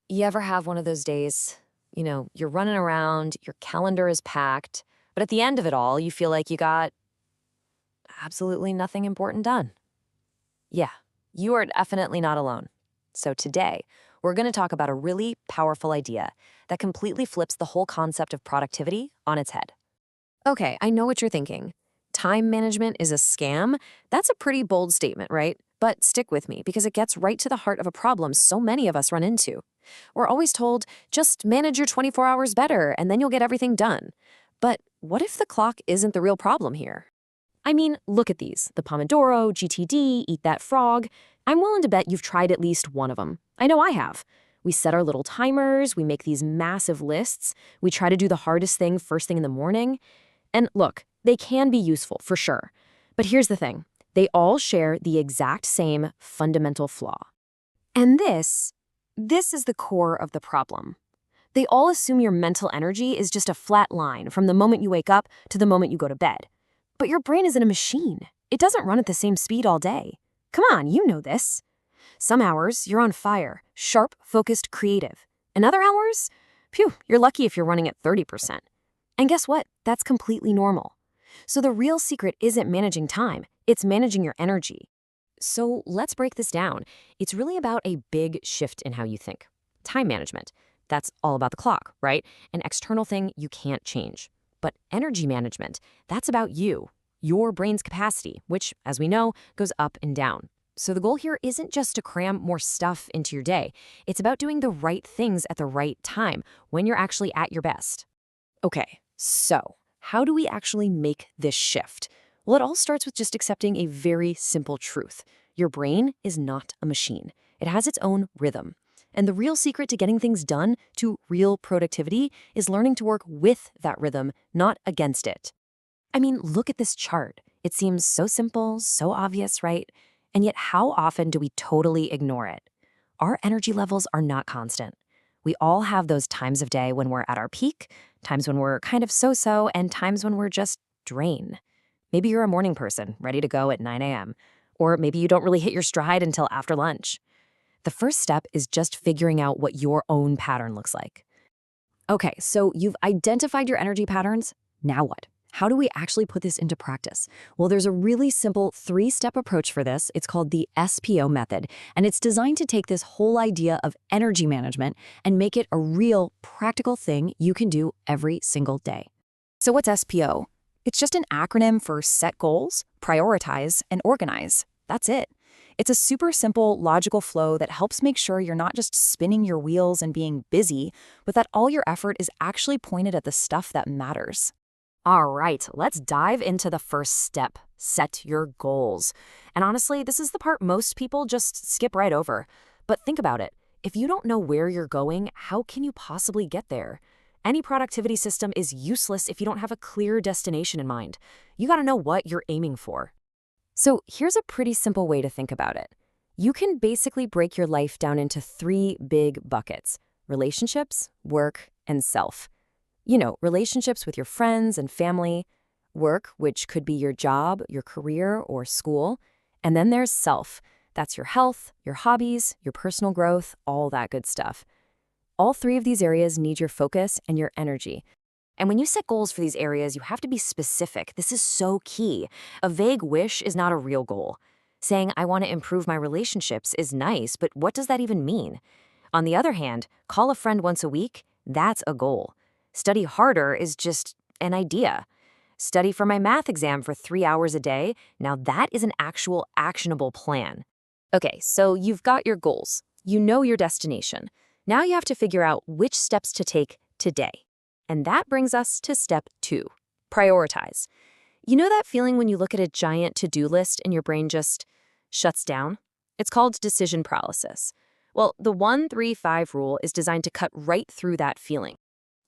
You ever have one of those days, you're running around, your calendar is packed, but at the end of it all, you feel like you got absolutely nothing important done? Yeah, you are definitely not alone. So today, we're going to talk about a really powerful idea that completely flips the whole concept of productivity on its head. Okay, I know what you're thinking. Time management is a scam? That's a pretty bold statement, right? But stick with me because it gets right to the heart of a problem so many of us run into. We're always told, just manage your 24 hours better and then you'll get everything done. But what if the clock isn't the real problem here? I mean, look at these, the Pomodoro, GTD, Eat That Frog. I'm willing to bet you've tried at least one of them. I know I have. We set our little timers, we make these massive lists, we try to do the hardest thing first thing in the morning. And look, they can be useful for sure. But here's the thing, they all share the exact same fundamental flaw. And this is the core of the problem. They all assume your mental energy is just a flat line from the moment you wake up to the moment you go to bed. But your brain isn't a machine. It doesn't run at the same speed all day. Come on, you know this. Some hours, you're on fire, sharp, focused, creative. And other hours, phew, you're lucky if you're running at 30%. And guess what? That's completely normal. So the real secret isn't managing time, it's managing your energy. So let's break this down. It's really about a big shift in how you think. Time management. That's all about the clock, right? An external thing you can't change. But energy management, that's about you, your brain's capacity, which, as we know, goes up and down. So the goal here isn't just to cram more stuff into your day. It's about doing the right things at the right time, when you're actually at your best. Okay, so how do we actually make this shift? Well, it all starts with just accepting a very simple truth. Your brain is not a machine. It has its own rhythm. And the real secret to getting things done, to real productivity, is learning to work with that rhythm, not against it. I mean, look at this chart. It seems so simple, so obvious, right? And yet how often do we totally ignore it? Our energy levels are not constant. We all have those times of day when we're at our peak, times when we're kind of so-so, and times when we're just drained. Maybe you're a morning person, ready to go at 9 a.m., or maybe you don't really hit your stride until after lunch. The first step is just figuring out what your own pattern looks like. Okay, so you've identified your energy patterns. Now what? How do we actually put this into practice? Well, there's a really simple 3-step approach for this. It's called the SPO method, and it's designed to take this whole idea of energy management and make it a real, practical thing you can do every single day. So what's SPO? It's just an acronym for set goals, prioritize, and organize. That's it. It's a super simple, logical flow that helps make sure you're not just spinning your wheels and being busy, but that all your effort is actually pointed at the stuff that matters. All right, let's dive into the first step. Set your goals. And honestly, this is the part most people just skip right over. But think about it. If you don't know where you're going, how can you possibly get there? Any productivity system is useless if you don't have a clear destination in mind. You gotta know what you're aiming for. So here's a pretty simple way to think about it. You can basically break your life down into 3 big buckets: relationships, work, and self. Relationships with your friends and family, work, which could be your job, your career, or school, and then there's self. That's your health, your hobbies, your personal growth, all that good stuff. All 3 of these areas need your focus and your energy. And when you set goals for these areas, you have to be specific. This is so key. A vague wish is not a real goal. Saying, I want to improve my relationships is nice, but what does that even mean? On the other hand, call a friend once a week, that's a goal. Study harder is just an idea. Study for my math exam for 3 hours a day, now that is an actual actionable plan. Okay, so you've got your goals. You know your destination. Now you have to figure out which steps to take today. And that brings us to step 2, prioritize. You know that feeling when you look at a giant to-do list and your brain just shuts down? It's called decision paralysis. Well, the 1-3-5 rule is designed to cut right through that feeling.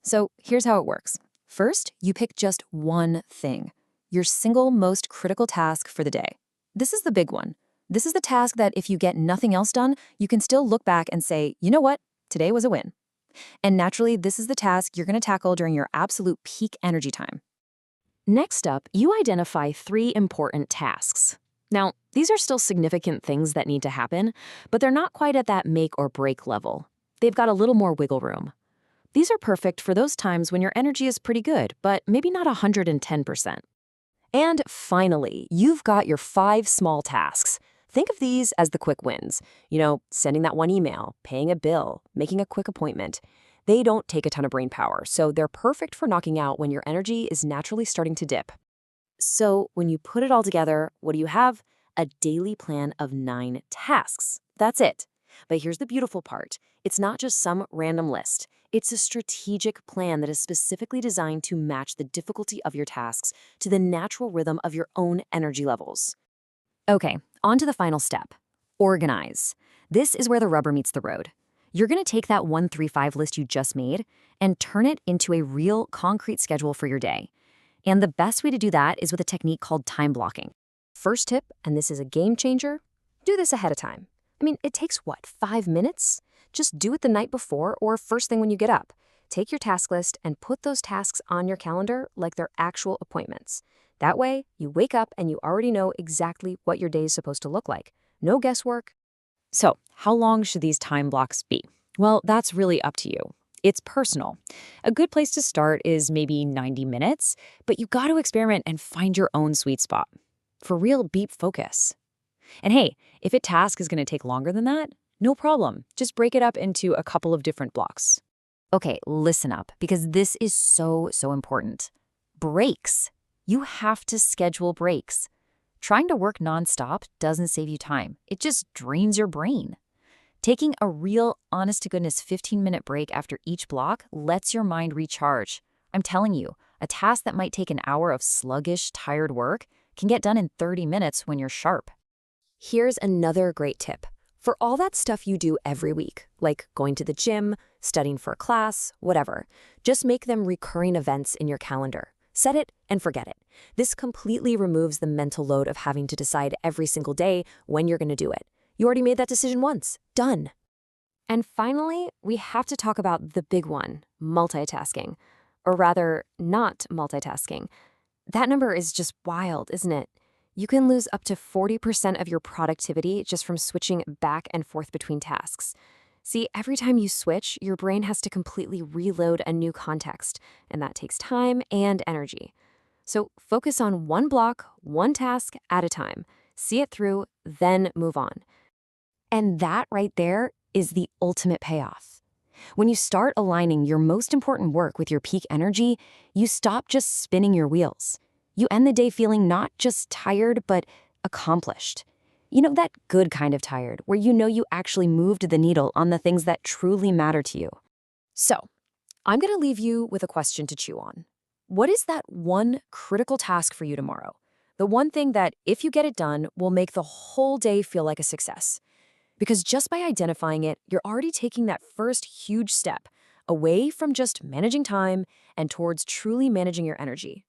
So here's how it works. First, you pick just one thing, your single most critical task for the day. This is the big one. This is the task that if you get nothing else done, you can still look back and say, you know what? Today was a win. And naturally, this is the task you're going to tackle during your absolute peak energy time. Next up, you identify 3 important tasks. Now, these are still significant things that need to happen, but they're not quite at that make or break level. they've got a little more wiggle room. These are perfect for those times when your energy is pretty good, but maybe not 110%. And finally, you've got your 5 small tasks. Think of these as the quick wins. Sending that one email, paying a bill, making a quick appointment. They don't take a ton of brain power, so they're perfect for knocking out when your energy is naturally starting to dip. So when you put it all together, what do you have? A daily plan of 9 tasks. That's it. But here's the beautiful part. It's not just some random list. It's a strategic plan that is specifically designed to match the difficulty of your tasks to the natural rhythm of your own energy levels. Okay, on to the final step. Organize. This is where the rubber meets the road. You're going to take that 1-3-5 list you just made and turn it into a real concrete schedule for your day. And the best way to do that is with a technique called time blocking. First tip, and this is a game changer, do this ahead of time. It takes 5 minutes? Just do it the night before or first thing when you get up. Take your task list and put those tasks on your calendar like they're actual appointments. That way, you wake up and you already know exactly what your day is supposed to look like. No guesswork. So, how long should these time blocks be? Well, that's really up to you. It's personal. A good place to start is maybe 90 minutes, but you got to experiment and find your own sweet spot. For real, deep focus. And hey, if a task is going to take longer than that, no problem. Just break it up into a couple of different blocks. Okay, listen up, because this is so important. Breaks. You have to schedule breaks. Trying to work nonstop doesn't save you time. It just drains your brain. Taking a real, honest-to-goodness 15-minute break after each block lets your mind recharge. I'm telling you, a task that might take an hour of sluggish, tired work can get done in 30 minutes when you're sharp. Here's another great tip. For all that stuff you do every week, like going to the gym, studying for a class, whatever, just make them recurring events in your calendar. Set it and forget it. This completely removes the mental load of having to decide every single day when you're going to do it. You already made that decision once. Done. And finally, we have to talk about the big one, multitasking. Or rather, not multitasking. That number is just wild, isn't it? You can lose up to 40% of your productivity just from switching back and forth between tasks. See, every time you switch, your brain has to completely reload a new context, and that takes time and energy. So focus on one block, one task at a time. See it through, then move on. And that right there is the ultimate payoff. When you start aligning your most important work with your peak energy, you stop just spinning your wheels. You end the day feeling not just tired, but accomplished. That good kind of tired, where you actually moved the needle on the things that truly matter to you. So, I'm going to leave you with a question to chew on. What is that one critical task for you tomorrow? The one thing that, if you get it done, will make the whole day feel like a success. Because just by identifying it, you're already taking that first huge step away from just managing time and towards truly managing your energy.